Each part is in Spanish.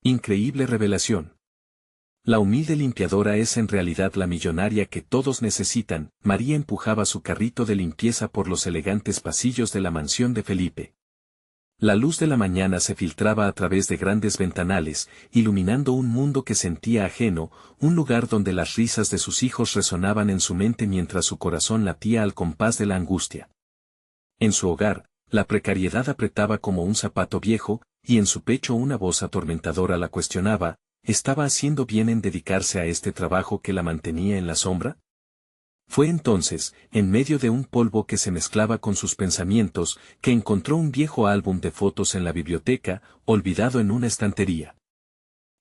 Increíble revelación. La humilde limpiadora es en realidad la millonaria que todos necesitan. María empujaba su carrito de limpieza por los elegantes pasillos de la mansión de Felipe. La luz de la mañana se filtraba a través de grandes ventanales, iluminando un mundo que sentía ajeno, un lugar donde las risas de sus hijos resonaban en su mente mientras su corazón latía al compás de la angustia. En su hogar, la precariedad apretaba como un zapato viejo, y en su pecho una voz atormentadora la cuestionaba: ¿estaba haciendo bien en dedicarse a este trabajo que la mantenía en la sombra? Fue entonces, en medio de un polvo que se mezclaba con sus pensamientos, que encontró un viejo álbum de fotos en la biblioteca, olvidado en una estantería.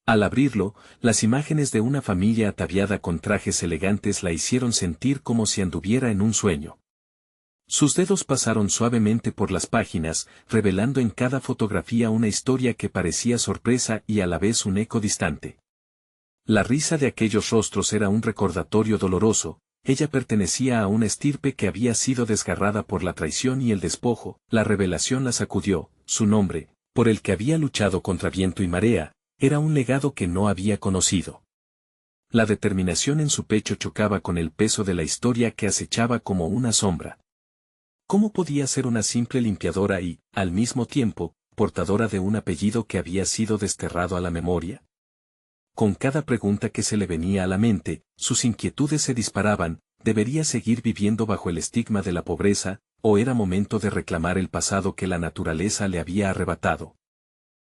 Al abrirlo, las imágenes de una familia ataviada con trajes elegantes la hicieron sentir como si anduviera en un sueño. Sus dedos pasaron suavemente por las páginas, revelando en cada fotografía una historia que parecía sorpresa y a la vez un eco distante. La risa de aquellos rostros era un recordatorio doloroso. Ella pertenecía a una estirpe que había sido desgarrada por la traición y el despojo. La revelación la sacudió. Su nombre, por el que había luchado contra viento y marea, era un legado que no había conocido. La determinación en su pecho chocaba con el peso de la historia que acechaba como una sombra. ¿Cómo podía ser una simple limpiadora y, al mismo tiempo, portadora de un apellido que había sido desterrado a la memoria? Con cada pregunta que se le venía a la mente, sus inquietudes se disparaban. ¿Debería seguir viviendo bajo el estigma de la pobreza, o era momento de reclamar el pasado que la naturaleza le había arrebatado?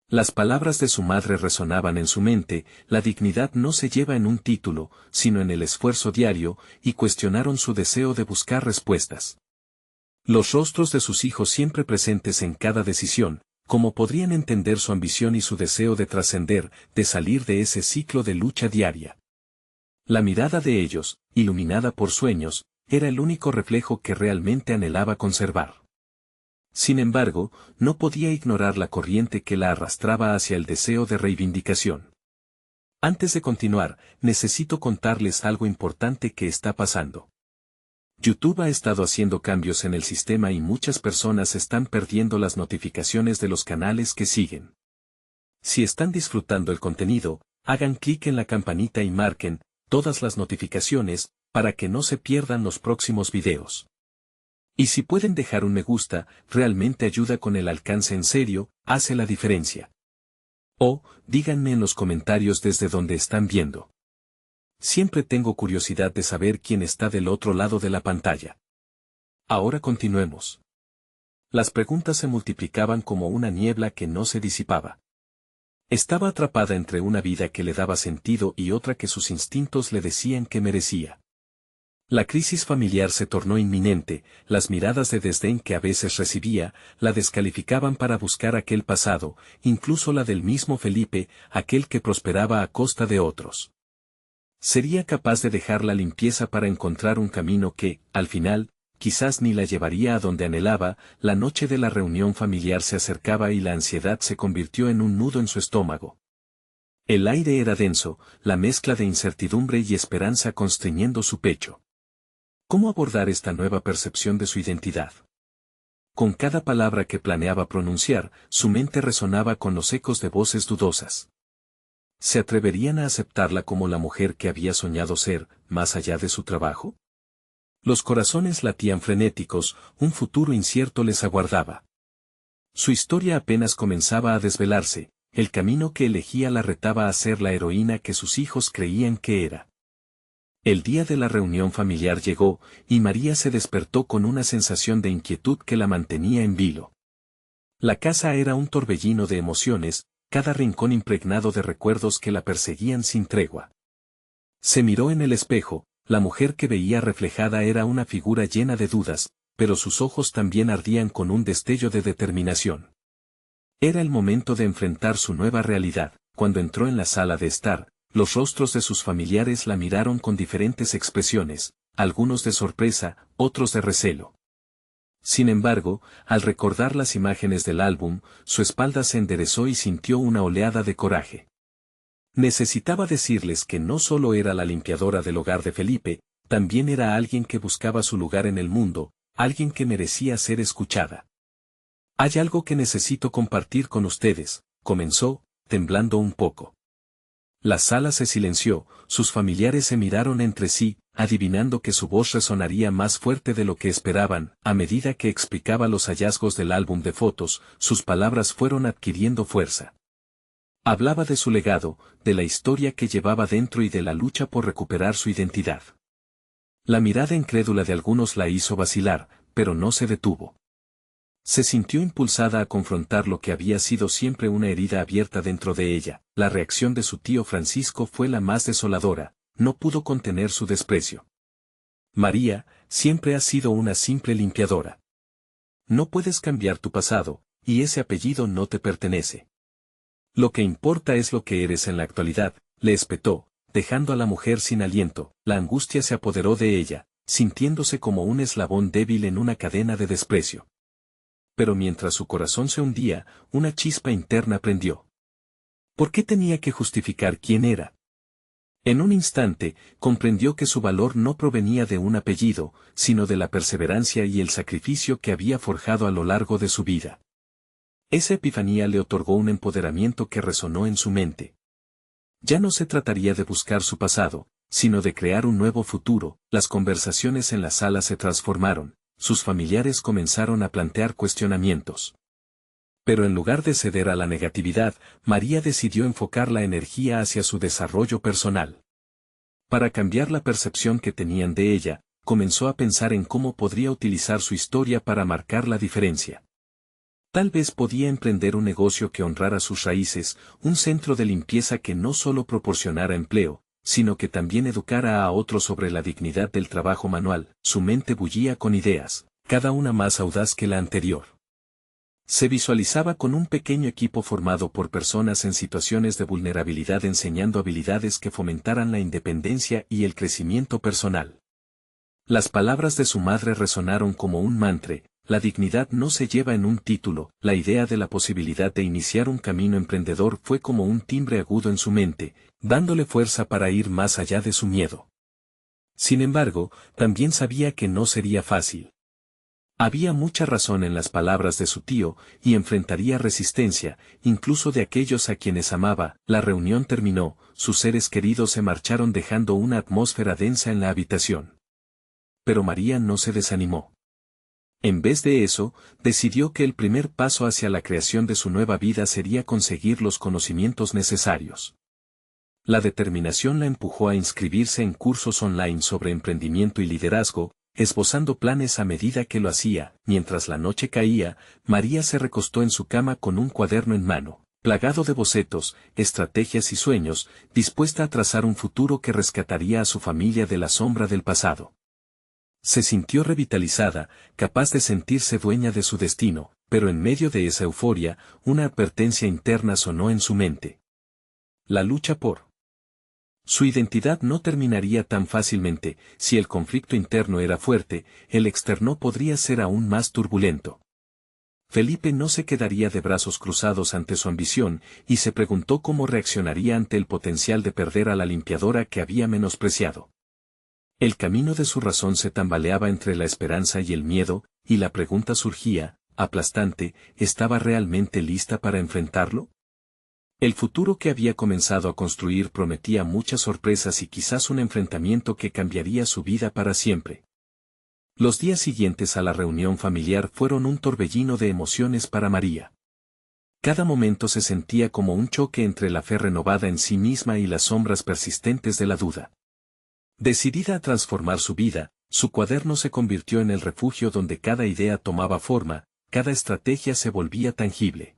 Las palabras de su madre resonaban en su mente: la dignidad no se lleva en un título, sino en el esfuerzo diario, y cuestionaron su deseo de buscar respuestas. Los rostros de sus hijos siempre presentes en cada decisión, ¿cómo podrían entender su ambición y su deseo de trascender, de salir de ese ciclo de lucha diaria? La mirada de ellos, iluminada por sueños, era el único reflejo que realmente anhelaba conservar. Sin embargo, no podía ignorar la corriente que la arrastraba hacia el deseo de reivindicación. Antes de continuar, necesito contarles algo importante que está pasando. YouTube ha estado haciendo cambios en el sistema y muchas personas están perdiendo las notificaciones de los canales que siguen. Si están disfrutando el contenido, hagan clic en la campanita y marquen todas las notificaciones para que no se pierdan los próximos videos. Y si pueden dejar un me gusta, realmente ayuda con el alcance, en serio, hace la diferencia. O, díganme en los comentarios desde donde están viendo. Siempre tengo curiosidad de saber quién está del otro lado de la pantalla. Ahora continuemos. Las preguntas se multiplicaban como una niebla que no se disipaba. Estaba atrapada entre una vida que le daba sentido y otra que sus instintos le decían que merecía. La crisis familiar se tornó inminente. Las miradas de desdén que a veces recibía, la descalificaban para buscar aquel pasado, incluso la del mismo Felipe, aquel que prosperaba a costa de otros. ¿Sería capaz de dejar la limpieza para encontrar un camino que, al final, quizás ni la llevaría a donde anhelaba? La noche de la reunión familiar se acercaba y la ansiedad se convirtió en un nudo en su estómago. El aire era denso, la mezcla de incertidumbre y esperanza constriñendo su pecho. ¿Cómo abordar esta nueva percepción de su identidad? Con cada palabra que planeaba pronunciar, su mente resonaba con los ecos de voces dudosas. ¿Se atreverían a aceptarla como la mujer que había soñado ser, más allá de su trabajo? Los corazones latían frenéticos, un futuro incierto les aguardaba. Su historia apenas comenzaba a desvelarse, el camino que elegía la retaba a ser la heroína que sus hijos creían que era. El día de la reunión familiar llegó, y María se despertó con una sensación de inquietud que la mantenía en vilo. La casa era un torbellino de emociones, cada rincón impregnado de recuerdos que la perseguían sin tregua. Se miró en el espejo. La mujer que veía reflejada era una figura llena de dudas, pero sus ojos también ardían con un destello de determinación. Era el momento de enfrentar su nueva realidad. Cuando entró en la sala de estar, los rostros de sus familiares la miraron con diferentes expresiones, algunos de sorpresa, otros de recelo. Sin embargo, al recordar las imágenes del álbum, su espalda se enderezó y sintió una oleada de coraje. Necesitaba decirles que no solo era la limpiadora del hogar de Felipe, también era alguien que buscaba su lugar en el mundo, alguien que merecía ser escuchada. Hay algo que necesito compartir con ustedes, comenzó, temblando un poco. La sala se silenció, sus familiares se miraron entre sí, adivinando que su voz resonaría más fuerte de lo que esperaban. A medida que explicaba los hallazgos del álbum de fotos, sus palabras fueron adquiriendo fuerza. Hablaba de su legado, de la historia que llevaba dentro y de la lucha por recuperar su identidad. La mirada incrédula de algunos la hizo vacilar, pero no se detuvo. Se sintió impulsada a confrontar lo que había sido siempre una herida abierta dentro de ella. La reacción de su tío Francisco fue la más desoladora, no pudo contener su desprecio. María, siempre has sido una simple limpiadora. No puedes cambiar tu pasado, y ese apellido no te pertenece. Lo que importa es lo que eres en la actualidad, le espetó, dejando a la mujer sin aliento. La angustia se apoderó de ella, sintiéndose como un eslabón débil en una cadena de desprecio. Pero mientras su corazón se hundía, una chispa interna prendió. ¿Por qué tenía que justificar quién era? En un instante, comprendió que su valor no provenía de un apellido, sino de la perseverancia y el sacrificio que había forjado a lo largo de su vida. Esa epifanía le otorgó un empoderamiento que resonó en su mente. Ya no se trataría de buscar su pasado, sino de crear un nuevo futuro. Las conversaciones en la sala se transformaron. Sus familiares comenzaron a plantear cuestionamientos. Pero en lugar de ceder a la negatividad, María decidió enfocar la energía hacia su desarrollo personal. Para cambiar la percepción que tenían de ella, comenzó a pensar en cómo podría utilizar su historia para marcar la diferencia. Tal vez podía emprender un negocio que honrara sus raíces, un centro de limpieza que no solo proporcionara empleo, sino que también educara a otros sobre la dignidad del trabajo manual. Su mente bullía con ideas, cada una más audaz que la anterior. Se visualizaba con un pequeño equipo formado por personas en situaciones de vulnerabilidad enseñando habilidades que fomentaran la independencia y el crecimiento personal. Las palabras de su madre resonaron como un mantra: la dignidad no se lleva en un título. La idea de la posibilidad de iniciar un camino emprendedor fue como un timbre agudo en su mente, dándole fuerza para ir más allá de su miedo. Sin embargo, también sabía que no sería fácil. Había mucha razón en las palabras de su tío, y enfrentaría resistencia, incluso de aquellos a quienes amaba. La reunión terminó, sus seres queridos se marcharon dejando una atmósfera densa en la habitación. Pero María no se desanimó. En vez de eso, decidió que el primer paso hacia la creación de su nueva vida sería conseguir los conocimientos necesarios. La determinación la empujó a inscribirse en cursos online sobre emprendimiento y liderazgo, esbozando planes a medida que lo hacía. Mientras la noche caía, María se recostó en su cama con un cuaderno en mano, plagado de bocetos, estrategias y sueños, dispuesta a trazar un futuro que rescataría a su familia de la sombra del pasado. Se sintió revitalizada, capaz de sentirse dueña de su destino, pero en medio de esa euforia, una advertencia interna sonó en su mente. La lucha por su identidad no terminaría tan fácilmente. Si el conflicto interno era fuerte, el externo podría ser aún más turbulento. Felipe no se quedaría de brazos cruzados ante su ambición, y se preguntó cómo reaccionaría ante el potencial de perder a la limpiadora que había menospreciado. El camino de su razón se tambaleaba entre la esperanza y el miedo, y la pregunta surgía, aplastante: ¿estaba realmente lista para enfrentarlo? El futuro que había comenzado a construir prometía muchas sorpresas y quizás un enfrentamiento que cambiaría su vida para siempre. Los días siguientes a la reunión familiar fueron un torbellino de emociones para María. Cada momento se sentía como un choque entre la fe renovada en sí misma y las sombras persistentes de la duda. Decidida a transformar su vida, su cuaderno se convirtió en el refugio donde cada idea tomaba forma, cada estrategia se volvía tangible.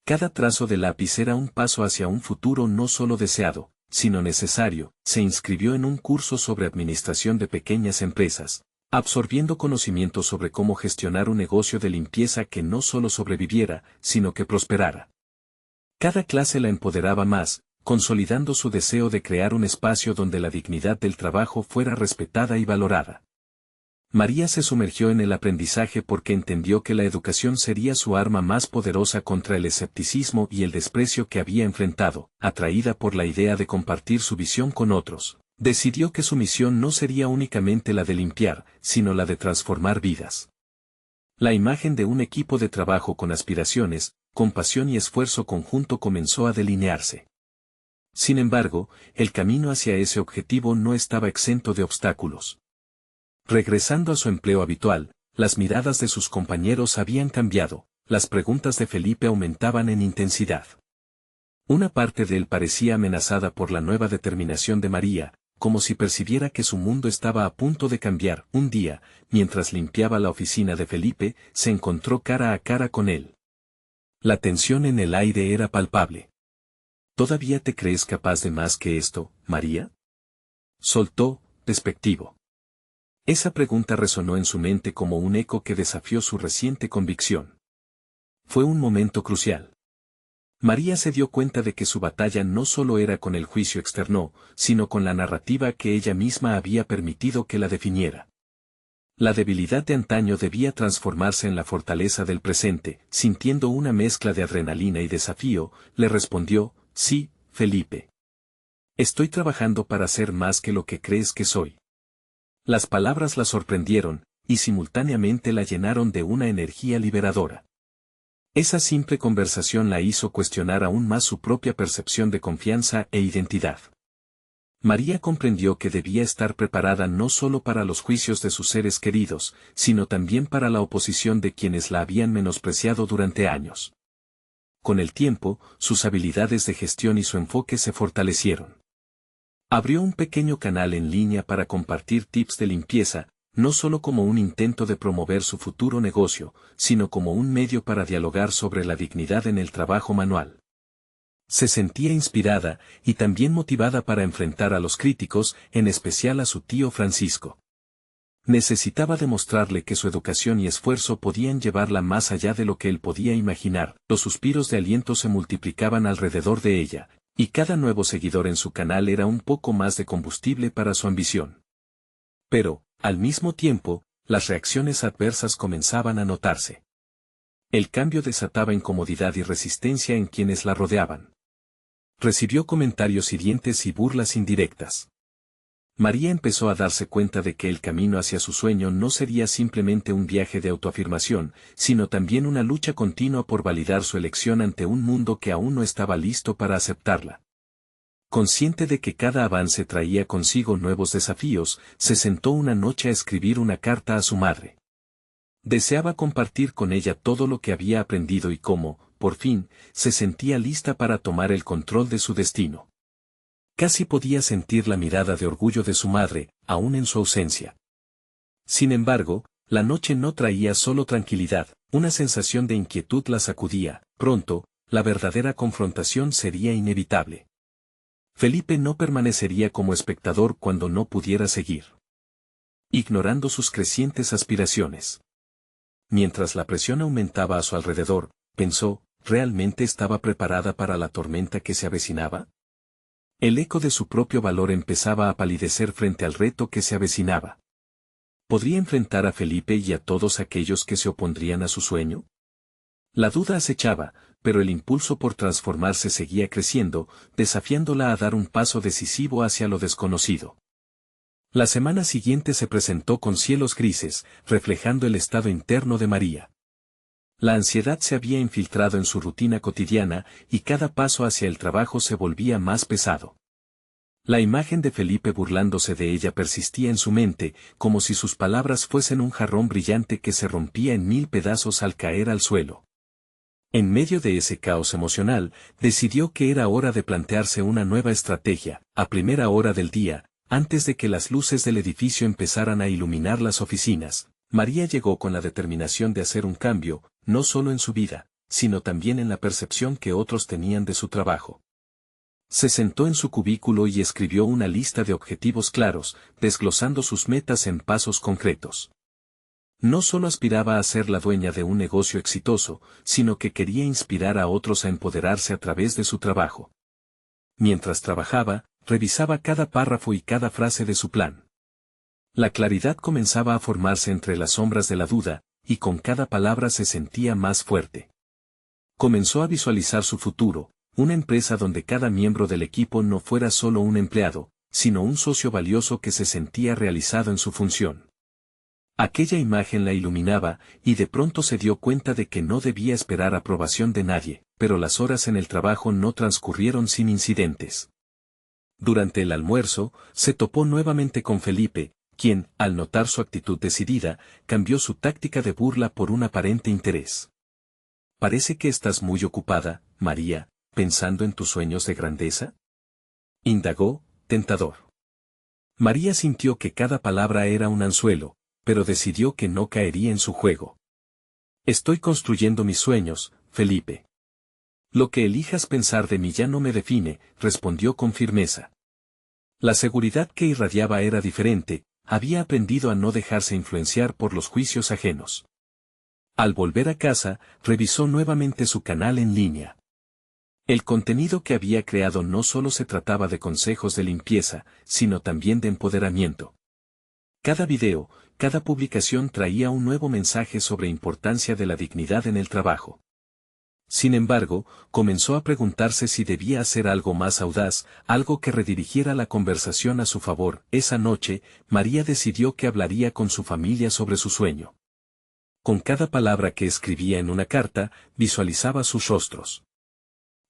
Cada trazo de lápiz era un paso hacia un futuro no solo deseado, sino necesario. Se inscribió en un curso sobre administración de pequeñas empresas, absorbiendo conocimientos sobre cómo gestionar un negocio de limpieza que no solo sobreviviera, sino que prosperara. Cada clase la empoderaba más, consolidando su deseo de crear un espacio donde la dignidad del trabajo fuera respetada y valorada. María se sumergió en el aprendizaje porque entendió que la educación sería su arma más poderosa contra el escepticismo y el desprecio que había enfrentado. Atraída por la idea de compartir su visión con otros, decidió que su misión no sería únicamente la de limpiar, sino la de transformar vidas. La imagen de un equipo de trabajo con aspiraciones, con pasión y esfuerzo conjunto comenzó a delinearse. Sin embargo, el camino hacia ese objetivo no estaba exento de obstáculos. Regresando a su empleo habitual, las miradas de sus compañeros habían cambiado, las preguntas de Felipe aumentaban en intensidad. Una parte de él parecía amenazada por la nueva determinación de María, como si percibiera que su mundo estaba a punto de cambiar. Un día, mientras limpiaba la oficina de Felipe, se encontró cara a cara con él. La tensión en el aire era palpable. ¿Todavía te crees capaz de más que esto, María? Soltó, despectivo. Esa pregunta resonó en su mente como un eco que desafió su reciente convicción. Fue un momento crucial. María se dio cuenta de que su batalla no solo era con el juicio externo, sino con la narrativa que ella misma había permitido que la definiera. La debilidad de antaño debía transformarse en la fortaleza del presente. Sintiendo una mezcla de adrenalina y desafío, le respondió: sí, Felipe. Estoy trabajando para ser más que lo que crees que soy. Las palabras la sorprendieron, y simultáneamente la llenaron de una energía liberadora. Esa simple conversación la hizo cuestionar aún más su propia percepción de confianza e identidad. María comprendió que debía estar preparada no solo para los juicios de sus seres queridos, sino también para la oposición de quienes la habían menospreciado durante años. Con el tiempo, sus habilidades de gestión y su enfoque se fortalecieron. Abrió un pequeño canal en línea para compartir tips de limpieza, no solo como un intento de promover su futuro negocio, sino como un medio para dialogar sobre la dignidad en el trabajo manual. Se sentía inspirada, y también motivada para enfrentar a los críticos, en especial a su tío Francisco. Necesitaba demostrarle que su educación y esfuerzo podían llevarla más allá de lo que él podía imaginar. Los suspiros de aliento se multiplicaban alrededor de ella, y cada nuevo seguidor en su canal era un poco más de combustible para su ambición. Pero, al mismo tiempo, las reacciones adversas comenzaban a notarse. El cambio desataba incomodidad y resistencia en quienes la rodeaban. Recibió comentarios hirientes y burlas indirectas. María empezó a darse cuenta de que el camino hacia su sueño no sería simplemente un viaje de autoafirmación, sino también una lucha continua por validar su elección ante un mundo que aún no estaba listo para aceptarla. Consciente de que cada avance traía consigo nuevos desafíos, se sentó una noche a escribir una carta a su madre. Deseaba compartir con ella todo lo que había aprendido y cómo, por fin, se sentía lista para tomar el control de su destino. Casi podía sentir la mirada de orgullo de su madre, aún en su ausencia. Sin embargo, la noche no traía solo tranquilidad, una sensación de inquietud la sacudía. Pronto, la verdadera confrontación sería inevitable. Felipe no permanecería como espectador cuando no pudiera seguir. Ignorando sus crecientes aspiraciones. Mientras la presión aumentaba a su alrededor, pensó, ¿realmente estaba preparada para la tormenta que se avecinaba? El eco de su propio valor empezaba a palidecer frente al reto que se avecinaba. ¿Podría enfrentar a Felipe y a todos aquellos que se opondrían a su sueño? La duda acechaba, pero el impulso por transformarse seguía creciendo, desafiándola a dar un paso decisivo hacia lo desconocido. La semana siguiente se presentó con cielos grises, reflejando el estado interno de María. La ansiedad se había infiltrado en su rutina cotidiana, y cada paso hacia el trabajo se volvía más pesado. La imagen de Felipe burlándose de ella persistía en su mente, como si sus palabras fuesen un jarrón brillante que se rompía en 1000 pedazos al caer al suelo. En medio de ese caos emocional, decidió que era hora de plantearse una nueva estrategia. A primera hora del día, antes de que las luces del edificio empezaran a iluminar las oficinas, María llegó con la determinación de hacer un cambio, no solo en su vida, sino también en la percepción que otros tenían de su trabajo. Se sentó en su cubículo y escribió una lista de objetivos claros, desglosando sus metas en pasos concretos. No solo aspiraba a ser la dueña de un negocio exitoso, sino que quería inspirar a otros a empoderarse a través de su trabajo. Mientras trabajaba, revisaba cada párrafo y cada frase de su plan. La claridad comenzaba a formarse entre las sombras de la duda, y con cada palabra se sentía más fuerte. Comenzó a visualizar su futuro, una empresa donde cada miembro del equipo no fuera solo un empleado, sino un socio valioso que se sentía realizado en su función. Aquella imagen la iluminaba, y de pronto se dio cuenta de que no debía esperar aprobación de nadie, pero las horas en el trabajo no transcurrieron sin incidentes. Durante el almuerzo, se topó nuevamente con Felipe, quien, al notar su actitud decidida, cambió su táctica de burla por un aparente interés. «Parece que estás muy ocupada, María, pensando en tus sueños de grandeza», indagó, tentador. María sintió que cada palabra era un anzuelo, pero decidió que no caería en su juego. «Estoy construyendo mis sueños, Felipe. Lo que elijas pensar de mí ya no me define», respondió con firmeza. La seguridad que irradiaba era diferente, había aprendido a no dejarse influenciar por los juicios ajenos. Al volver a casa, revisó nuevamente su canal en línea. El contenido que había creado no solo se trataba de consejos de limpieza, sino también de empoderamiento. Cada video, cada publicación traía un nuevo mensaje sobre importancia de la dignidad en el trabajo. Sin embargo, comenzó a preguntarse si debía hacer algo más audaz, algo que redirigiera la conversación a su favor. Esa noche, María decidió que hablaría con su familia sobre su sueño. Con cada palabra que escribía en una carta, visualizaba sus rostros.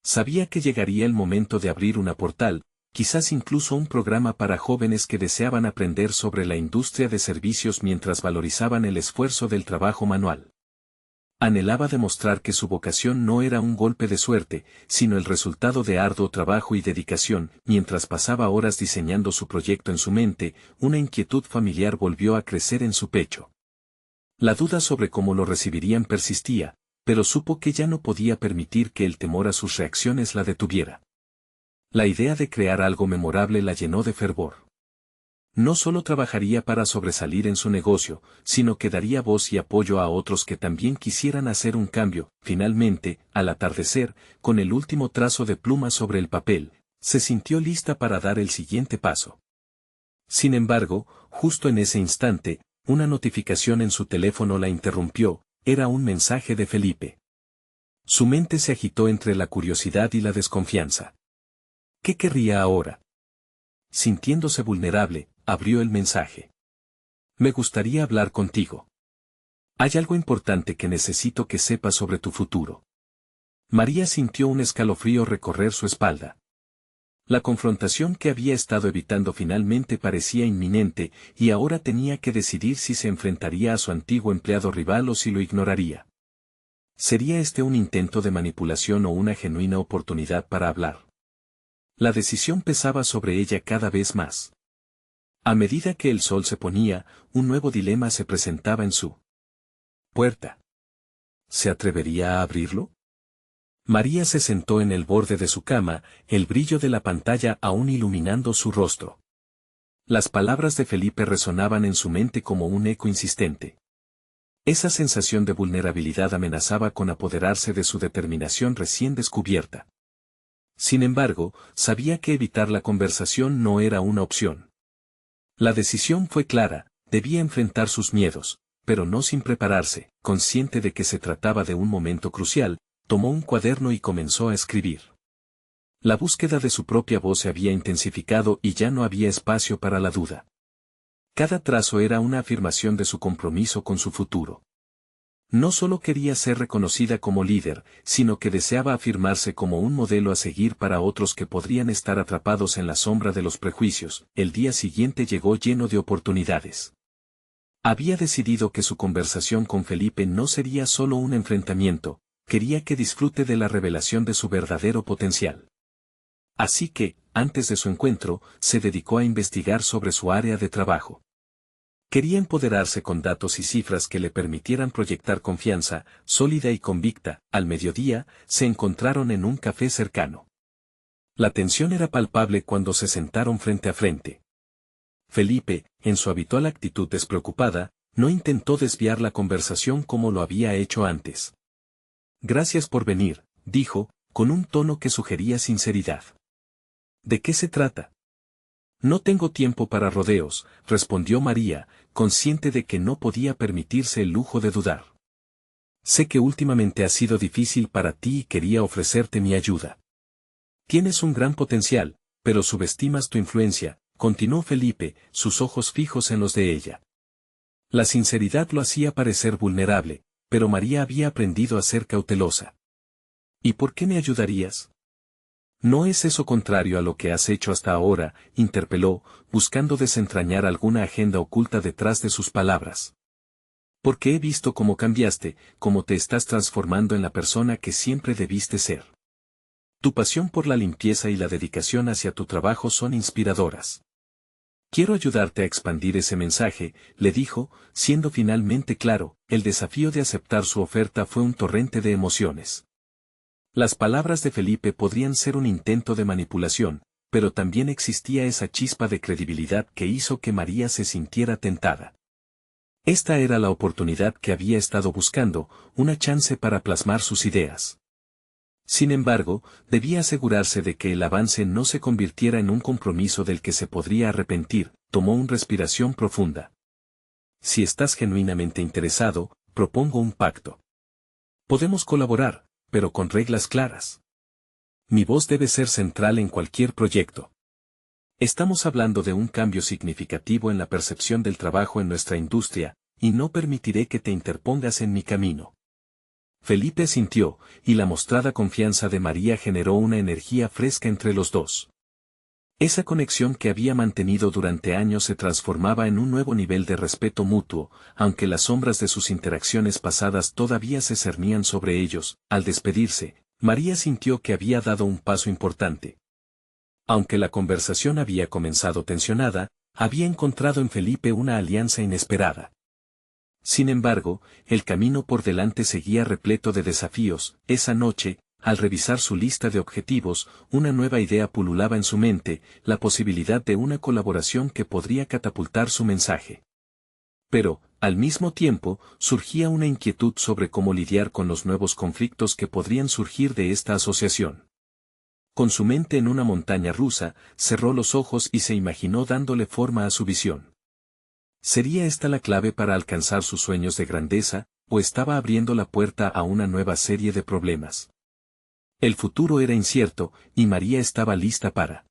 Sabía que llegaría el momento de abrir una portal, quizás incluso un programa para jóvenes que deseaban aprender sobre la industria de servicios mientras valorizaban el esfuerzo del trabajo manual. Anhelaba demostrar que su vocación no era un golpe de suerte, sino el resultado de arduo trabajo y dedicación. Mientras pasaba horas diseñando su proyecto en su mente, una inquietud familiar volvió a crecer en su pecho. La duda sobre cómo lo recibirían persistía, pero supo que ya no podía permitir que el temor a sus reacciones la detuviera. La idea de crear algo memorable la llenó de fervor. No solo trabajaría para sobresalir en su negocio, sino que daría voz y apoyo a otros que también quisieran hacer un cambio. Finalmente, al atardecer, con el último trazo de pluma sobre el papel, se sintió lista para dar el siguiente paso. Sin embargo, justo en ese instante, una notificación en su teléfono la interrumpió. Era un mensaje de Felipe. Su mente se agitó entre la curiosidad y la desconfianza. ¿Qué querría ahora? Sintiéndose vulnerable, abrió el mensaje. «Me gustaría hablar contigo. Hay algo importante que necesito que sepas sobre tu futuro». María sintió un escalofrío recorrer su espalda. La confrontación que había estado evitando finalmente parecía inminente, y ahora tenía que decidir si se enfrentaría a su antiguo empleado rival o si lo ignoraría. ¿Sería este un intento de manipulación o una genuina oportunidad para hablar? La decisión pesaba sobre ella cada vez más. A medida que el sol se ponía, un nuevo dilema se presentaba en su puerta. ¿Se atrevería a abrirlo? María se sentó en el borde de su cama, el brillo de la pantalla aún iluminando su rostro. Las palabras de Felipe resonaban en su mente como un eco insistente. Esa sensación de vulnerabilidad amenazaba con apoderarse de su determinación recién descubierta. Sin embargo, sabía que evitar la conversación no era una opción. La decisión fue clara, debía enfrentar sus miedos, pero no sin prepararse. Consciente de que se trataba de un momento crucial, tomó un cuaderno y comenzó a escribir. La búsqueda de su propia voz se había intensificado y ya no había espacio para la duda. Cada trazo era una afirmación de su compromiso con su futuro. No solo quería ser reconocida como líder, sino que deseaba afirmarse como un modelo a seguir para otros que podrían estar atrapados en la sombra de los prejuicios. El día siguiente llegó lleno de oportunidades. Había decidido que su conversación con Felipe no sería solo un enfrentamiento, quería que disfrute de la revelación de su verdadero potencial. Así que, antes de su encuentro, se dedicó a investigar sobre su área de trabajo. Quería empoderarse con datos y cifras que le permitieran proyectar confianza, sólida y convicta. Al mediodía, se encontraron en un café cercano. La tensión era palpable cuando se sentaron frente a frente. Felipe, en su habitual actitud despreocupada, no intentó desviar la conversación como lo había hecho antes. «Gracias por venir», dijo, con un tono que sugería sinceridad. «¿De qué se trata?» «No tengo tiempo para rodeos», respondió María, consciente de que no podía permitirse el lujo de dudar. «Sé que últimamente ha sido difícil para ti y quería ofrecerte mi ayuda. Tienes un gran potencial, pero subestimas tu influencia», continuó Felipe, sus ojos fijos en los de ella. La sinceridad lo hacía parecer vulnerable, pero María había aprendido a ser cautelosa. ¿Y por qué me ayudarías? ¿No es eso contrario a lo que has hecho hasta ahora?, interpeló, buscando desentrañar alguna agenda oculta detrás de sus palabras. Porque he visto cómo cambiaste, cómo te estás transformando en la persona que siempre debiste ser. Tu pasión por la limpieza y la dedicación hacia tu trabajo son inspiradoras. Quiero ayudarte a expandir ese mensaje, le dijo, siendo finalmente claro. El desafío de aceptar su oferta fue un torrente de emociones. Las palabras de Felipe podrían ser un intento de manipulación, pero también existía esa chispa de credibilidad que hizo que María se sintiera tentada. Esta era la oportunidad que había estado buscando, una chance para plasmar sus ideas. Sin embargo, debía asegurarse de que el avance no se convirtiera en un compromiso del que se podría arrepentir. Tomó una respiración profunda. Si estás genuinamente interesado, propongo un pacto. Podemos colaborar, pero con reglas claras. Mi voz debe ser central en cualquier proyecto. Estamos hablando de un cambio significativo en la percepción del trabajo en nuestra industria, y no permitiré que te interpongas en mi camino. Felipe asintió, y la mostrada confianza de María generó una energía fresca entre los dos. Esa conexión que había mantenido durante años se transformaba en un nuevo nivel de respeto mutuo, aunque las sombras de sus interacciones pasadas todavía se cernían sobre ellos. Al despedirse, María sintió que había dado un paso importante. Aunque la conversación había comenzado tensionada, había encontrado en Felipe una alianza inesperada. Sin embargo, el camino por delante seguía repleto de desafíos. Esa noche, al revisar su lista de objetivos, una nueva idea pululaba en su mente, la posibilidad de una colaboración que podría catapultar su mensaje. Pero, al mismo tiempo, surgía una inquietud sobre cómo lidiar con los nuevos conflictos que podrían surgir de esta asociación. Con su mente en una montaña rusa, cerró los ojos y se imaginó dándole forma a su visión. ¿Sería esta la clave para alcanzar sus sueños de grandeza, o estaba abriendo la puerta a una nueva serie de problemas? El futuro era incierto, y María estaba lista para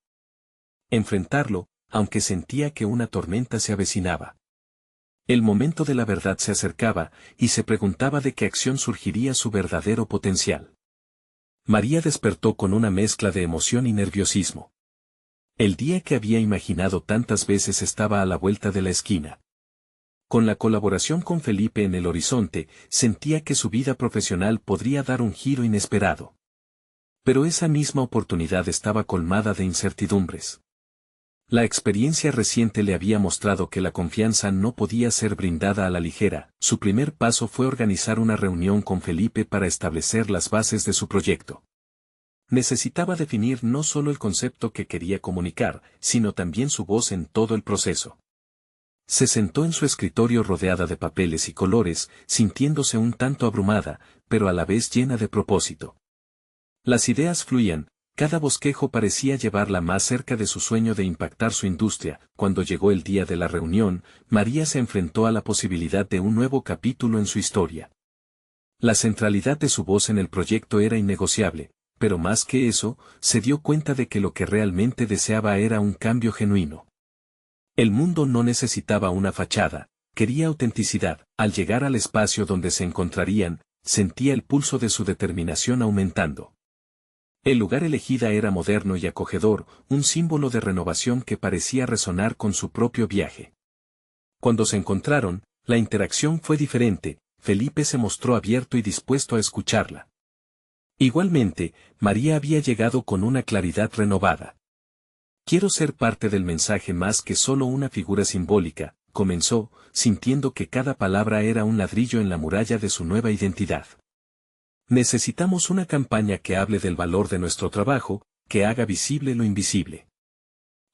enfrentarlo, aunque sentía que una tormenta se avecinaba. El momento de la verdad se acercaba, y se preguntaba de qué acción surgiría su verdadero potencial. María despertó con una mezcla de emoción y nerviosismo. El día que había imaginado tantas veces estaba a la vuelta de la esquina. Con la colaboración con Felipe en el horizonte, sentía que su vida profesional podría dar un giro inesperado. Pero esa misma oportunidad estaba colmada de incertidumbres. La experiencia reciente le había mostrado que la confianza no podía ser brindada a la ligera. Su primer paso fue organizar una reunión con Felipe para establecer las bases de su proyecto. Necesitaba definir no solo el concepto que quería comunicar, sino también su voz en todo el proceso. Se sentó en su escritorio rodeada de papeles y colores, sintiéndose un tanto abrumada, pero a la vez llena de propósito. Las ideas fluían, cada bosquejo parecía llevarla más cerca de su sueño de impactar su industria. Cuando llegó el día de la reunión, María se enfrentó a la posibilidad de un nuevo capítulo en su historia. La centralidad de su voz en el proyecto era innegociable, pero más que eso, se dio cuenta de que lo que realmente deseaba era un cambio genuino. El mundo no necesitaba una fachada, quería autenticidad. Al llegar al espacio donde se encontrarían, sentía el pulso de su determinación aumentando. El lugar elegido era moderno y acogedor, un símbolo de renovación que parecía resonar con su propio viaje. Cuando se encontraron, la interacción fue diferente. Felipe se mostró abierto y dispuesto a escucharla. Igualmente, María había llegado con una claridad renovada. Quiero ser parte del mensaje más que solo una figura simbólica, comenzó, sintiendo que cada palabra era un ladrillo en la muralla de su nueva identidad. Necesitamos una campaña que hable del valor de nuestro trabajo, que haga visible lo invisible.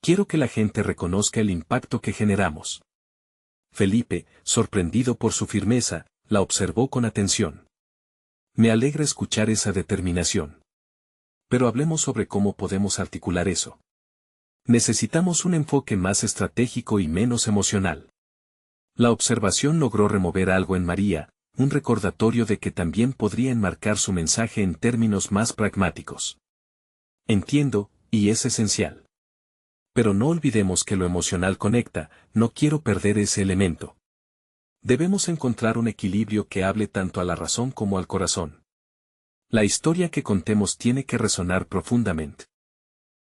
Quiero que la gente reconozca el impacto que generamos. Felipe, sorprendido por su firmeza, la observó con atención. Me alegra escuchar esa determinación. Pero hablemos sobre cómo podemos articular eso. Necesitamos un enfoque más estratégico y menos emocional. La observación logró remover algo en María, un recordatorio de que también podría enmarcar su mensaje en términos más pragmáticos. Entiendo, y es esencial. Pero no olvidemos que lo emocional conecta, no quiero perder ese elemento. Debemos encontrar un equilibrio que hable tanto a la razón como al corazón. La historia que contemos tiene que resonar profundamente.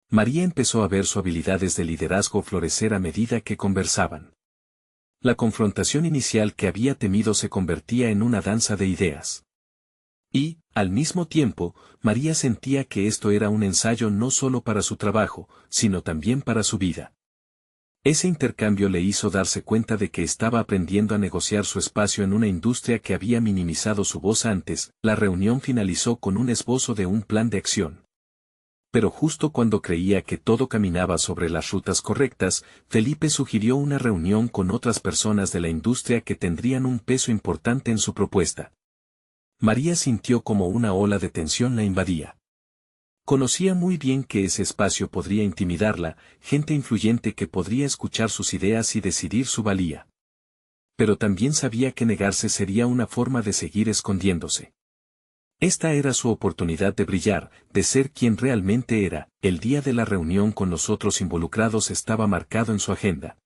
María empezó a ver sus habilidades de liderazgo florecer a medida que conversaban. La confrontación inicial que había temido se convertía en una danza de ideas. Y, al mismo tiempo, María sentía que esto era un ensayo no solo para su trabajo, sino también para su vida. Ese intercambio le hizo darse cuenta de que estaba aprendiendo a negociar su espacio en una industria que había minimizado su voz antes. La reunión finalizó con un esbozo de un plan de acción. Pero justo cuando creía que todo caminaba sobre las rutas correctas, Felipe sugirió una reunión con otras personas de la industria que tendrían un peso importante en su propuesta. María sintió como una ola de tensión la invadía. Conocía muy bien que ese espacio podría intimidarla, gente influyente que podría escuchar sus ideas y decidir su valía. Pero también sabía que negarse sería una forma de seguir escondiéndose. Esta era su oportunidad de brillar, de ser quien realmente era. El día de la reunión con los otros involucrados estaba marcado en su agenda.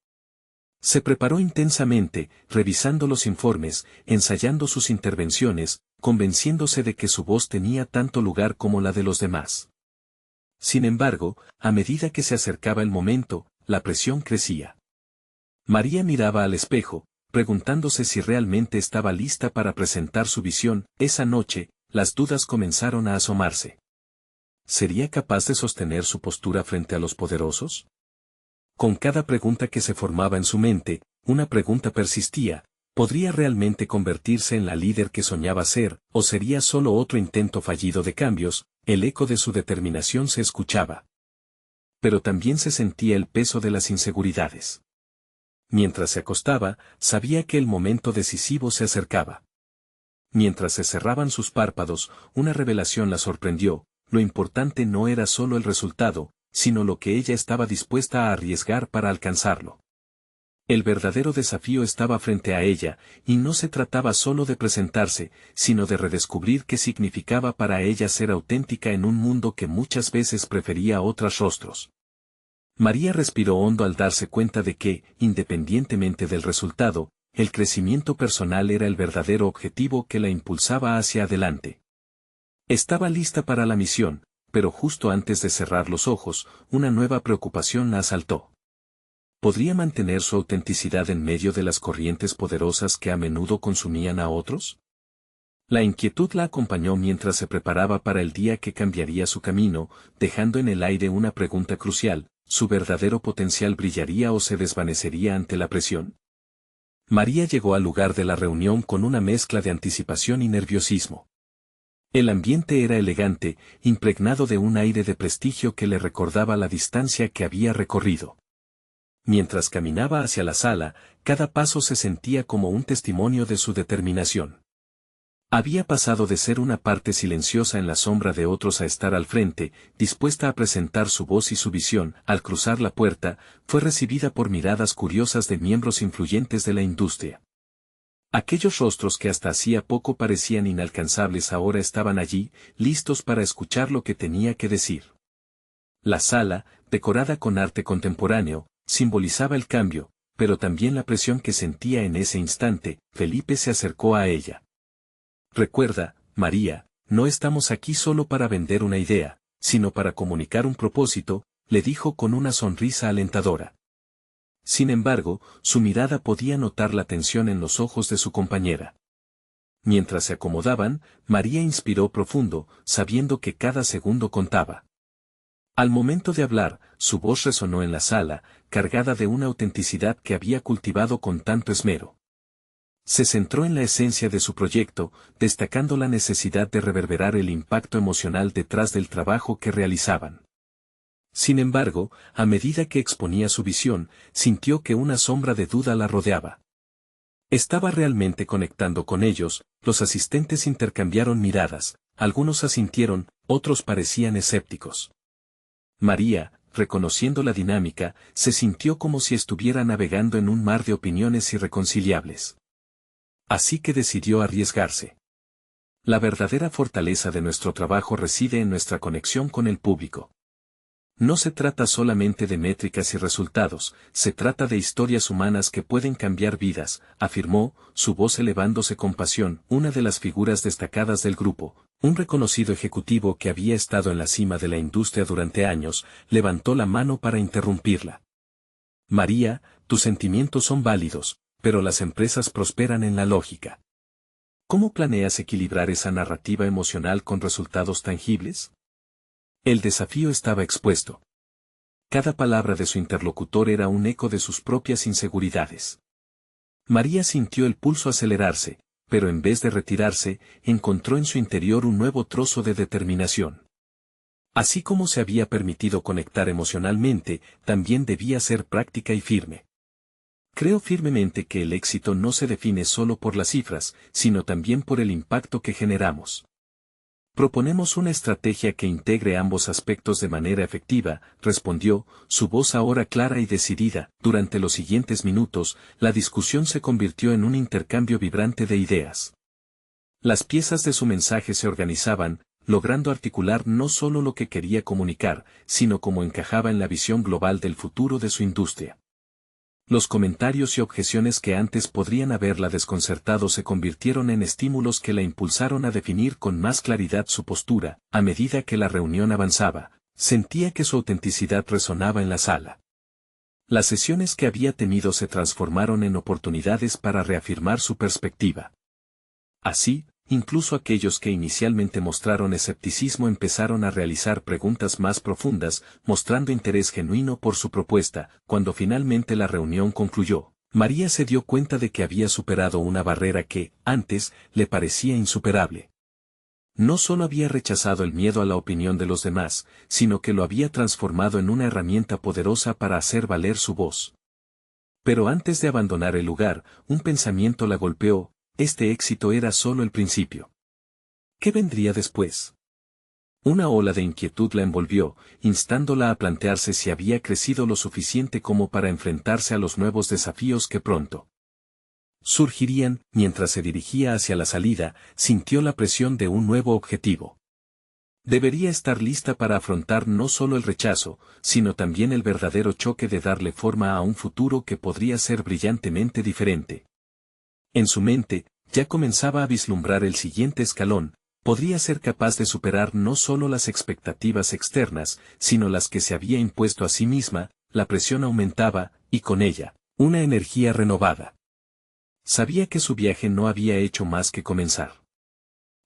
Se preparó intensamente, revisando los informes, ensayando sus intervenciones, convenciéndose de que su voz tenía tanto lugar como la de los demás. Sin embargo, a medida que se acercaba el momento, la presión crecía. María miraba al espejo, preguntándose si realmente estaba lista para presentar su visión. Esa noche, las dudas comenzaron a asomarse. ¿Sería capaz de sostener su postura frente a los poderosos? Con cada pregunta que se formaba en su mente, una pregunta persistía: ¿podría realmente convertirse en la líder que soñaba ser, o sería solo otro intento fallido de cambios? El eco de su determinación se escuchaba. Pero también se sentía el peso de las inseguridades. Mientras se acostaba, sabía que el momento decisivo se acercaba. Mientras se cerraban sus párpados, una revelación la sorprendió: lo importante no era solo el resultado, sino lo que ella estaba dispuesta a arriesgar para alcanzarlo. El verdadero desafío estaba frente a ella, y no se trataba solo de presentarse, sino de redescubrir qué significaba para ella ser auténtica en un mundo que muchas veces prefería otros rostros. María respiró hondo al darse cuenta de que, independientemente del resultado, el crecimiento personal era el verdadero objetivo que la impulsaba hacia adelante. Estaba lista para la misión, pero justo antes de cerrar los ojos, una nueva preocupación la asaltó. ¿Podría mantener su autenticidad en medio de las corrientes poderosas que a menudo consumían a otros? La inquietud la acompañó mientras se preparaba para el día que cambiaría su camino, dejando en el aire una pregunta crucial: ¿su verdadero potencial brillaría o se desvanecería ante la presión? María llegó al lugar de la reunión con una mezcla de anticipación y nerviosismo. El ambiente era elegante, impregnado de un aire de prestigio que le recordaba la distancia que había recorrido. Mientras caminaba hacia la sala, cada paso se sentía como un testimonio de su determinación. Había pasado de ser una parte silenciosa en la sombra de otros a estar al frente, dispuesta a presentar su voz y su visión. Al cruzar la puerta, fue recibida por miradas curiosas de miembros influyentes de la industria. Aquellos rostros que hasta hacía poco parecían inalcanzables ahora estaban allí, listos para escuchar lo que tenía que decir. La sala, decorada con arte contemporáneo, simbolizaba el cambio, pero también la presión que sentía en ese instante. Felipe se acercó a ella. Recuerda, María, no estamos aquí solo para vender una idea, sino para comunicar un propósito, le dijo con una sonrisa alentadora. Sin embargo, su mirada podía notar la tensión en los ojos de su compañera. Mientras se acomodaban, María inspiró profundo, sabiendo que cada segundo contaba. Al momento de hablar, su voz resonó en la sala, cargada de una autenticidad que había cultivado con tanto esmero. Se centró en la esencia de su proyecto, destacando la necesidad de reverberar el impacto emocional detrás del trabajo que realizaban. Sin embargo, a medida que exponía su visión, sintió que una sombra de duda la rodeaba. ¿Estaba realmente conectando con ellos? Los asistentes intercambiaron miradas, algunos asintieron, otros parecían escépticos. María, reconociendo la dinámica, se sintió como si estuviera navegando en un mar de opiniones irreconciliables. Así que decidió arriesgarse. La verdadera fortaleza de nuestro trabajo reside en nuestra conexión con el público. No se trata solamente de métricas y resultados, se trata de historias humanas que pueden cambiar vidas, afirmó, su voz elevándose con pasión, una de las figuras destacadas del grupo. Un reconocido ejecutivo que había estado en la cima de la industria durante años, levantó la mano para interrumpirla. María, tus sentimientos son válidos, pero las empresas prosperan en la lógica. ¿Cómo planeas equilibrar esa narrativa emocional con resultados tangibles? El desafío estaba expuesto. Cada palabra de su interlocutor era un eco de sus propias inseguridades. María sintió el pulso acelerarse, pero en vez de retirarse, encontró en su interior un nuevo trozo de determinación. Así como se había permitido conectar emocionalmente, también debía ser práctica y firme. Creo firmemente que el éxito no se define solo por las cifras, sino también por el impacto que generamos. Proponemos una estrategia que integre ambos aspectos de manera efectiva, respondió, su voz ahora clara y decidida. Durante los siguientes minutos, la discusión se convirtió en un intercambio vibrante de ideas. Las piezas de su mensaje se organizaban, logrando articular no solo lo que quería comunicar, sino cómo encajaba en la visión global del futuro de su industria. Los comentarios y objeciones que antes podrían haberla desconcertado se convirtieron en estímulos que la impulsaron a definir con más claridad su postura. A medida que la reunión avanzaba, sentía que su autenticidad resonaba en la sala. Las sesiones que había tenido se transformaron en oportunidades para reafirmar su perspectiva. Así, incluso aquellos que inicialmente mostraron escepticismo empezaron a realizar preguntas más profundas, mostrando interés genuino por su propuesta. Cuando finalmente la reunión concluyó, María se dio cuenta de que había superado una barrera que, antes, le parecía insuperable. No solo había rechazado el miedo a la opinión de los demás, sino que lo había transformado en una herramienta poderosa para hacer valer su voz. Pero antes de abandonar el lugar, un pensamiento la golpeó. Este éxito era solo el principio. ¿Qué vendría después? Una ola de inquietud la envolvió, instándola a plantearse si había crecido lo suficiente como para enfrentarse a los nuevos desafíos que pronto surgirían. Mientras se dirigía hacia la salida, sintió la presión de un nuevo objetivo. Debería estar lista para afrontar no solo el rechazo, sino también el verdadero choque de darle forma a un futuro que podría ser brillantemente diferente. En su mente, ya comenzaba a vislumbrar el siguiente escalón. Podría ser capaz de superar no solo las expectativas externas, sino las que se había impuesto a sí misma. La presión aumentaba, y con ella, una energía renovada. Sabía que su viaje no había hecho más que comenzar.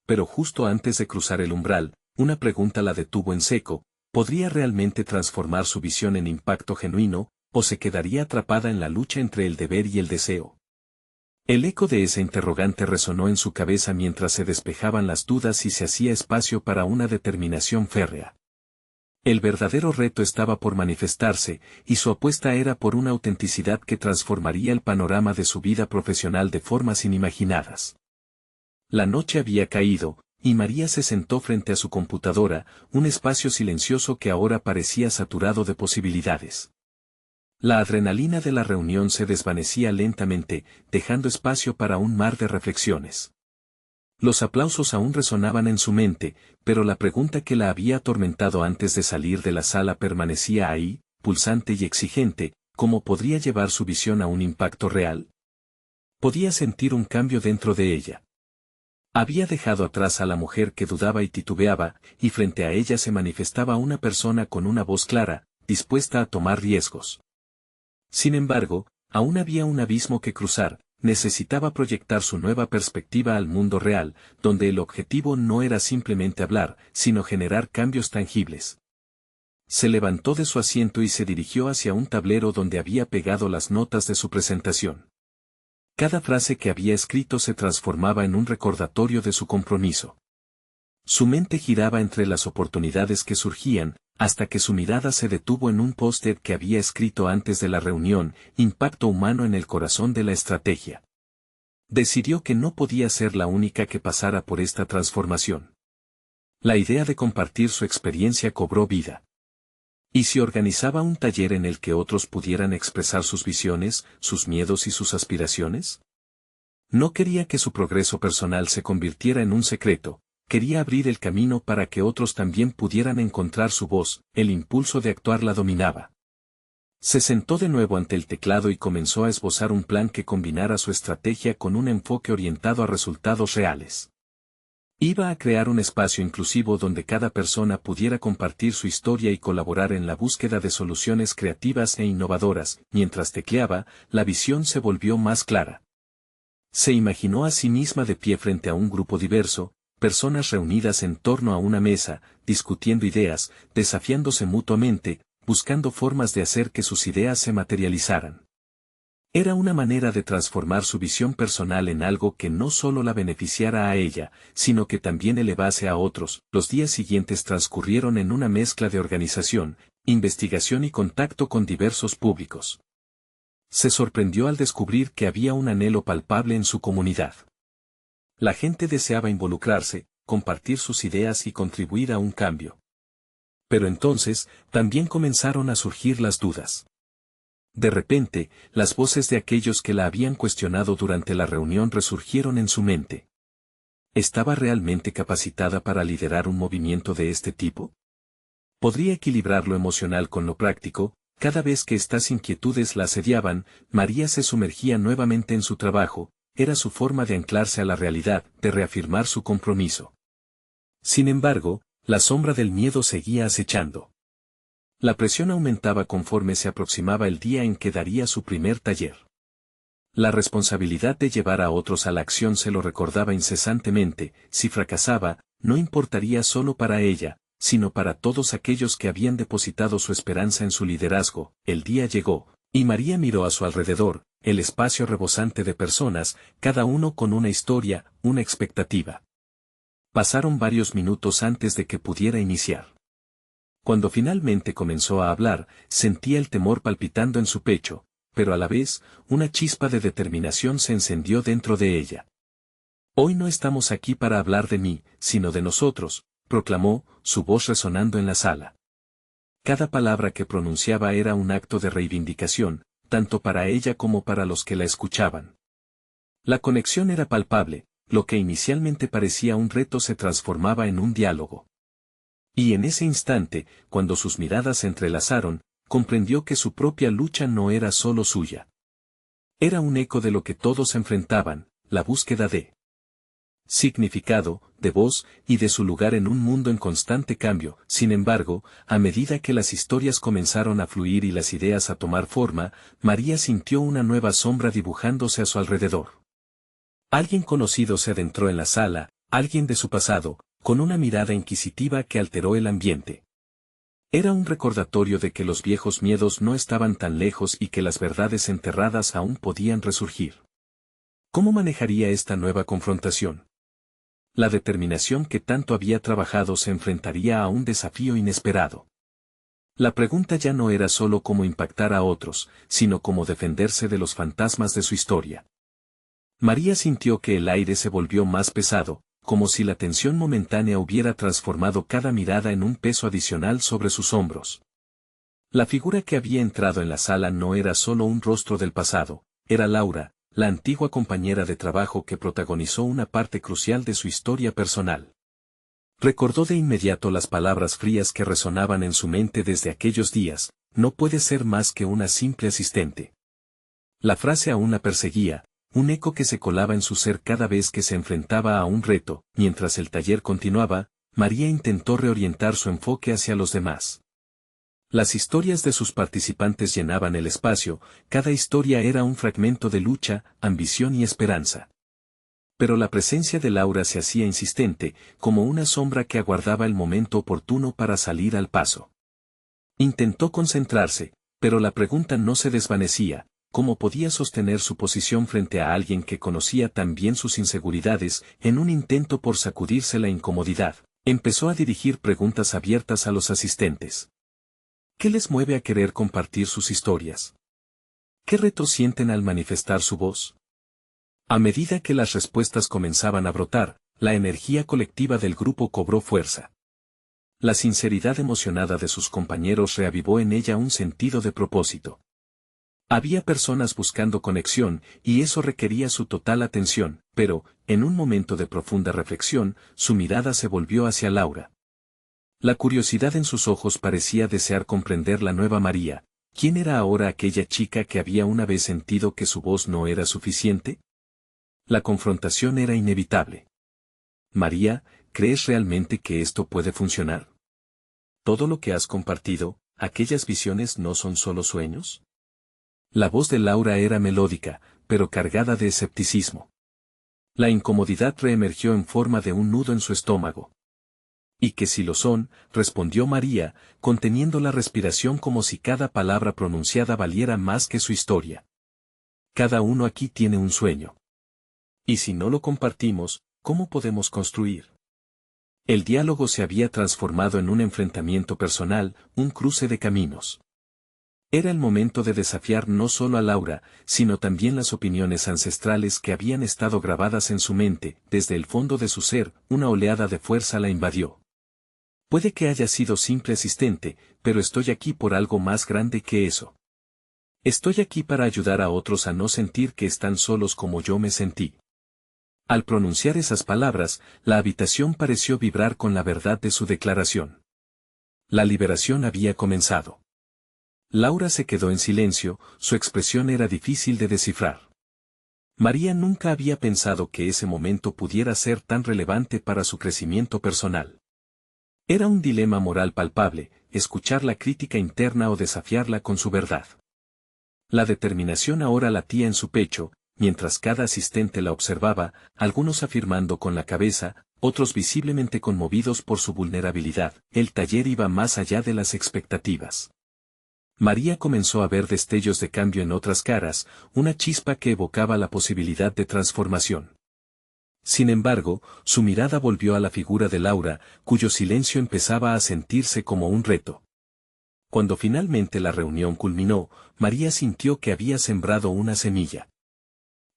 Pero justo antes de cruzar el umbral, una pregunta la detuvo en seco: ¿podría realmente transformar su visión en impacto genuino, o se quedaría atrapada en la lucha entre el deber y el deseo? El eco de esa interrogante resonó en su cabeza mientras se despejaban las dudas y se hacía espacio para una determinación férrea. El verdadero reto estaba por manifestarse, y su apuesta era por una autenticidad que transformaría el panorama de su vida profesional de formas inimaginadas. La noche había caído, y María se sentó frente a su computadora, un espacio silencioso que ahora parecía saturado de posibilidades. La adrenalina de la reunión se desvanecía lentamente, dejando espacio para un mar de reflexiones. Los aplausos aún resonaban en su mente, pero la pregunta que la había atormentado antes de salir de la sala permanecía ahí, pulsante y exigente: ¿cómo podría llevar su visión a un impacto real? Podía sentir un cambio dentro de ella. Había dejado atrás a la mujer que dudaba y titubeaba, y frente a ella se manifestaba una persona con una voz clara, dispuesta a tomar riesgos. Sin embargo, aún había un abismo que cruzar. Necesitaba proyectar su nueva perspectiva al mundo real, donde el objetivo no era simplemente hablar, sino generar cambios tangibles. Se levantó de su asiento y se dirigió hacia un tablero donde había pegado las notas de su presentación. Cada frase que había escrito se transformaba en un recordatorio de su compromiso. Su mente giraba entre las oportunidades que surgían, hasta que su mirada se detuvo en un post-it que había escrito antes de la reunión: impacto humano en el corazón de la estrategia. Decidió que no podía ser la única que pasara por esta transformación. La idea de compartir su experiencia cobró vida. ¿Y si organizaba un taller en el que otros pudieran expresar sus visiones, sus miedos y sus aspiraciones? No quería que su progreso personal se convirtiera en un secreto, quería abrir el camino para que otros también pudieran encontrar su voz, el impulso de actuar la dominaba. Se sentó de nuevo ante el teclado y comenzó a esbozar un plan que combinara su estrategia con un enfoque orientado a resultados reales. Iba a crear un espacio inclusivo donde cada persona pudiera compartir su historia y colaborar en la búsqueda de soluciones creativas e innovadoras. Mientras tecleaba, la visión se volvió más clara. Se imaginó a sí misma de pie frente a un grupo diverso, personas reunidas en torno a una mesa, discutiendo ideas, desafiándose mutuamente, buscando formas de hacer que sus ideas se materializaran. Era una manera de transformar su visión personal en algo que no solo la beneficiara a ella, sino que también elevase a otros. Los días siguientes transcurrieron en una mezcla de organización, investigación y contacto con diversos públicos. Se sorprendió al descubrir que había un anhelo palpable en su comunidad. La gente deseaba involucrarse, compartir sus ideas y contribuir a un cambio. Pero entonces, también comenzaron a surgir las dudas. De repente, las voces de aquellos que la habían cuestionado durante la reunión resurgieron en su mente. ¿Estaba realmente capacitada para liderar un movimiento de este tipo? ¿Podría equilibrar lo emocional con lo práctico? Cada vez que estas inquietudes la asediaban, María se sumergía nuevamente en su trabajo, era su forma de anclarse a la realidad, de reafirmar su compromiso. Sin embargo, la sombra del miedo seguía acechando. La presión aumentaba conforme se aproximaba el día en que daría su primer taller. La responsabilidad de llevar a otros a la acción se lo recordaba incesantemente. Si fracasaba, no importaría solo para ella, sino para todos aquellos que habían depositado su esperanza en su liderazgo. El día llegó, y María miró a su alrededor, el espacio rebosante de personas, cada uno con una historia, una expectativa. Pasaron varios minutos antes de que pudiera iniciar. Cuando finalmente comenzó a hablar, sentía el temor palpitando en su pecho, pero a la vez, una chispa de determinación se encendió dentro de ella. Hoy no estamos aquí para hablar de mí, sino de nosotros, proclamó, su voz resonando en la sala. Cada palabra que pronunciaba era un acto de reivindicación, tanto para ella como para los que la escuchaban. La conexión era palpable, lo que inicialmente parecía un reto se transformaba en un diálogo. Y en ese instante, cuando sus miradas se entrelazaron, comprendió que su propia lucha no era solo suya. Era un eco de lo que todos enfrentaban, la búsqueda de significado, de voz, y de su lugar en un mundo en constante cambio. Sin embargo, a medida que las historias comenzaron a fluir y las ideas a tomar forma, María sintió una nueva sombra dibujándose a su alrededor. Alguien conocido se adentró en la sala, alguien de su pasado, con una mirada inquisitiva que alteró el ambiente. Era un recordatorio de que los viejos miedos no estaban tan lejos y que las verdades enterradas aún podían resurgir. ¿Cómo manejaría esta nueva confrontación? La determinación que tanto había trabajado se enfrentaría a un desafío inesperado. La pregunta ya no era solo cómo impactar a otros, sino cómo defenderse de los fantasmas de su historia. María sintió que el aire se volvió más pesado, como si la tensión momentánea hubiera transformado cada mirada en un peso adicional sobre sus hombros. La figura que había entrado en la sala no era solo un rostro del pasado, era Laura, la antigua compañera de trabajo que protagonizó una parte crucial de su historia personal. Recordó de inmediato las palabras frías que resonaban en su mente desde aquellos días: no puede ser más que una simple asistente. La frase aún la perseguía, un eco que se colaba en su ser cada vez que se enfrentaba a un reto. Mientras el taller continuaba, María intentó reorientar su enfoque hacia los demás. Las historias de sus participantes llenaban el espacio, cada historia era un fragmento de lucha, ambición y esperanza. Pero la presencia de Laura se hacía insistente, como una sombra que aguardaba el momento oportuno para salir al paso. Intentó concentrarse, pero la pregunta no se desvanecía: ¿cómo podía sostener su posición frente a alguien que conocía tan bien sus inseguridades? En un intento por sacudirse la incomodidad, empezó a dirigir preguntas abiertas a los asistentes. ¿Qué les mueve a querer compartir sus historias? ¿Qué retos sienten al manifestar su voz? A medida que las respuestas comenzaban a brotar, la energía colectiva del grupo cobró fuerza. La sinceridad emocionada de sus compañeros reavivó en ella un sentido de propósito. Había personas buscando conexión, y eso requería su total atención, pero, en un momento de profunda reflexión, su mirada se volvió hacia Laura. La curiosidad en sus ojos parecía desear comprender la nueva María. ¿Quién era ahora aquella chica que había una vez sentido que su voz no era suficiente? La confrontación era inevitable. María, ¿crees realmente que esto puede funcionar? ¿Todo lo que has compartido, aquellas visiones no son solo sueños? La voz de Laura era melódica, pero cargada de escepticismo. La incomodidad reemergió en forma de un nudo en su estómago. Y que si lo son, respondió María, conteniendo la respiración como si cada palabra pronunciada valiera más que su historia. Cada uno aquí tiene un sueño. Y si no lo compartimos, ¿cómo podemos construir? El diálogo se había transformado en un enfrentamiento personal, un cruce de caminos. Era el momento de desafiar no solo a Laura, sino también las opiniones ancestrales que habían estado grabadas en su mente. Desde el fondo de su ser, una oleada de fuerza la invadió. Puede que haya sido simple asistente, pero estoy aquí por algo más grande que eso. Estoy aquí para ayudar a otros a no sentir que están solos como yo me sentí. Al pronunciar esas palabras, la habitación pareció vibrar con la verdad de su declaración. La liberación había comenzado. Laura se quedó en silencio, su expresión era difícil de descifrar. María nunca había pensado que ese momento pudiera ser tan relevante para su crecimiento personal. Era un dilema moral palpable, escuchar la crítica interna o desafiarla con su verdad. La determinación ahora latía en su pecho, mientras cada asistente la observaba, algunos afirmando con la cabeza, otros visiblemente conmovidos por su vulnerabilidad. El taller iba más allá de las expectativas. María comenzó a ver destellos de cambio en otras caras, una chispa que evocaba la posibilidad de transformación. Sin embargo, su mirada volvió a la figura de Laura, cuyo silencio empezaba a sentirse como un reto. Cuando finalmente la reunión culminó, María sintió que había sembrado una semilla.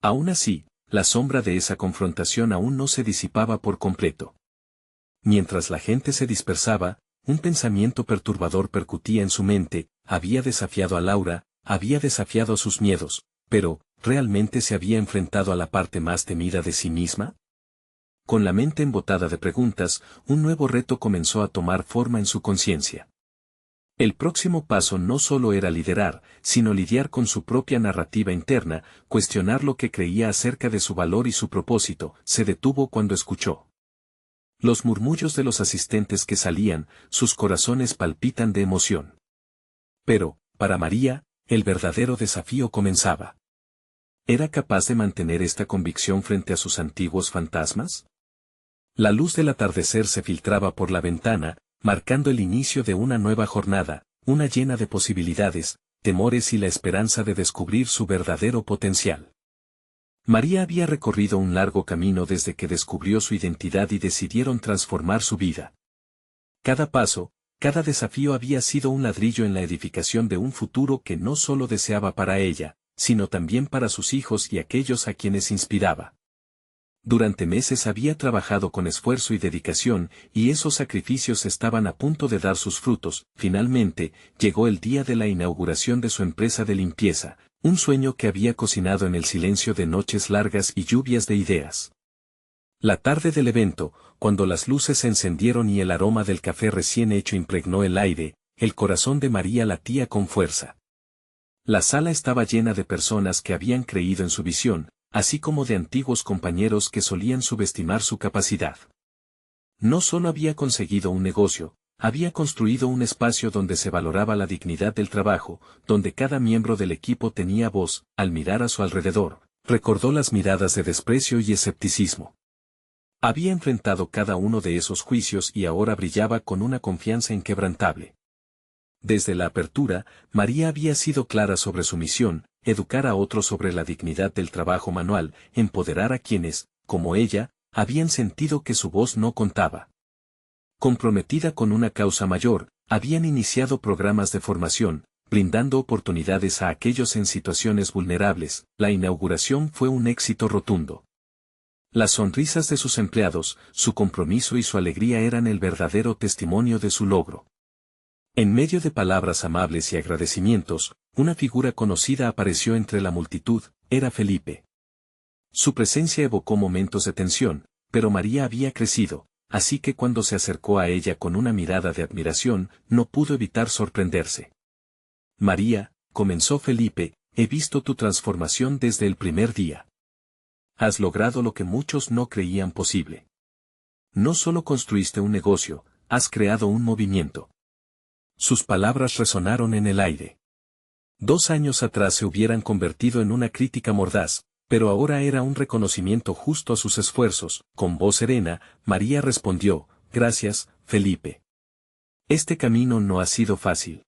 Aún así, la sombra de esa confrontación aún no se disipaba por completo. Mientras la gente se dispersaba, un pensamiento perturbador percutía en su mente. Había desafiado a Laura, había desafiado a sus miedos, pero, ¿realmente se había enfrentado a la parte más temida de sí misma? Con la mente embotada de preguntas, un nuevo reto comenzó a tomar forma en su conciencia. El próximo paso no solo era liderar, sino lidiar con su propia narrativa interna, cuestionar lo que creía acerca de su valor y su propósito. Se detuvo cuando escuchó los murmullos de los asistentes que salían, sus corazones palpitan de emoción. Pero, para María, el verdadero desafío comenzaba. ¿Era capaz de mantener esta convicción frente a sus antiguos fantasmas? La luz del atardecer se filtraba por la ventana, marcando el inicio de una nueva jornada, una llena de posibilidades, temores y la esperanza de descubrir su verdadero potencial. María había recorrido un largo camino desde que descubrió su identidad y decidieron transformar su vida. Cada paso, cada desafío había sido un ladrillo en la edificación de un futuro que no solo deseaba para ella, sino también para sus hijos y aquellos a quienes inspiraba. Durante meses había trabajado con esfuerzo y dedicación, y esos sacrificios estaban a punto de dar sus frutos. Finalmente, llegó el día de la inauguración de su empresa de limpieza, un sueño que había cocinado en el silencio de noches largas y lluvias de ideas. La tarde del evento, cuando las luces se encendieron y el aroma del café recién hecho impregnó el aire, el corazón de María latía con fuerza. La sala estaba llena de personas que habían creído en su visión, así como de antiguos compañeros que solían subestimar su capacidad. No solo había conseguido un negocio, había construido un espacio donde se valoraba la dignidad del trabajo, donde cada miembro del equipo tenía voz. Al mirar a su alrededor, recordó las miradas de desprecio y escepticismo. Había enfrentado cada uno de esos juicios y ahora brillaba con una confianza inquebrantable. Desde la apertura, María había sido clara sobre su misión: educar a otros sobre la dignidad del trabajo manual, empoderar a quienes, como ella, habían sentido que su voz no contaba. Comprometida con una causa mayor, habían iniciado programas de formación, brindando oportunidades a aquellos en situaciones vulnerables. La inauguración fue un éxito rotundo. Las sonrisas de sus empleados, su compromiso y su alegría eran el verdadero testimonio de su logro. En medio de palabras amables y agradecimientos, una figura conocida apareció entre la multitud, era Felipe. Su presencia evocó momentos de tensión, pero María había crecido, así que cuando se acercó a ella con una mirada de admiración, no pudo evitar sorprenderse. María, comenzó Felipe, he visto tu transformación desde el primer día. Has logrado lo que muchos no creían posible. No solo construiste un negocio, has creado un movimiento. Sus palabras resonaron en el aire. 2 años atrás se hubieran convertido en una crítica mordaz, pero ahora era un reconocimiento justo a sus esfuerzos. Con voz serena, María respondió, gracias, Felipe. Este camino no ha sido fácil.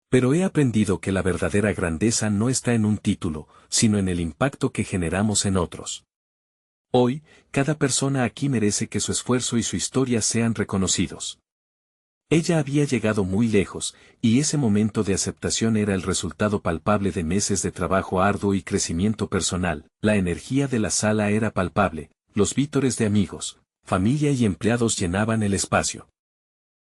Pero he aprendido que la verdadera grandeza no está en un título, sino en el impacto que generamos en otros. Hoy, cada persona aquí merece que su esfuerzo y su historia sean reconocidos. Ella había llegado muy lejos, y ese momento de aceptación era el resultado palpable de meses de trabajo arduo y crecimiento personal. La energía de la sala era palpable, los vítores de amigos, familia y empleados llenaban el espacio.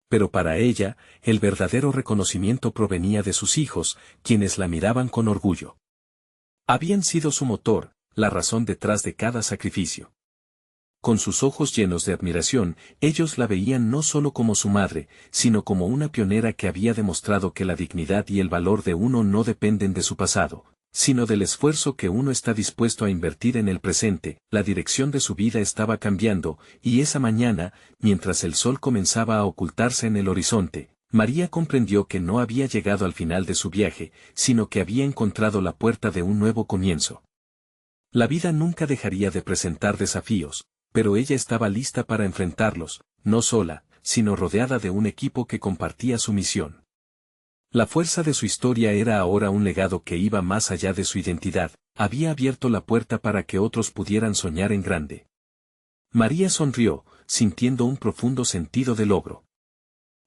Pero para ella, el verdadero reconocimiento provenía de sus hijos, quienes la miraban con orgullo. Habían sido su motor, la razón detrás de cada sacrificio. Con sus ojos llenos de admiración, ellos la veían no solo como su madre, sino como una pionera que había demostrado que la dignidad y el valor de uno no dependen de su pasado, sino del esfuerzo que uno está dispuesto a invertir en el presente. La dirección de su vida estaba cambiando, y esa mañana, mientras el sol comenzaba a ocultarse en el horizonte, María comprendió que no había llegado al final de su viaje, sino que había encontrado la puerta de un nuevo comienzo. La vida nunca dejaría de presentar desafíos, pero ella estaba lista para enfrentarlos, no sola, sino rodeada de un equipo que compartía su misión. La fuerza de su historia era ahora un legado que iba más allá de su identidad, había abierto la puerta para que otros pudieran soñar en grande. María sonrió, sintiendo un profundo sentido de logro.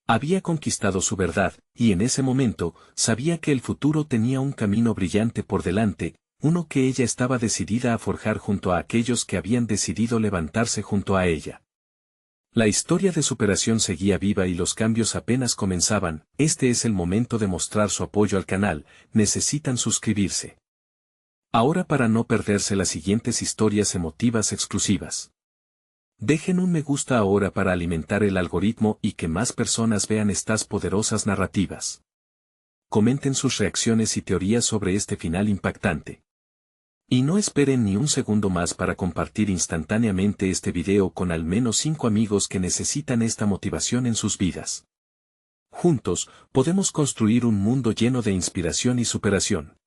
Había conquistado su verdad, y en ese momento, sabía que el futuro tenía un camino brillante por delante, uno que ella estaba decidida a forjar junto a aquellos que habían decidido levantarse junto a ella. La historia de superación seguía viva y los cambios apenas comenzaban. Este es el momento de mostrar su apoyo al canal, necesitan suscribirse ahora para no perderse las siguientes historias emotivas exclusivas. Dejen un me gusta ahora para alimentar el algoritmo y que más personas vean estas poderosas narrativas. Comenten sus reacciones y teorías sobre este final impactante. Y no esperen ni un segundo más para compartir instantáneamente este video con al menos 5 amigos que necesitan esta motivación en sus vidas. Juntos, podemos construir un mundo lleno de inspiración y superación.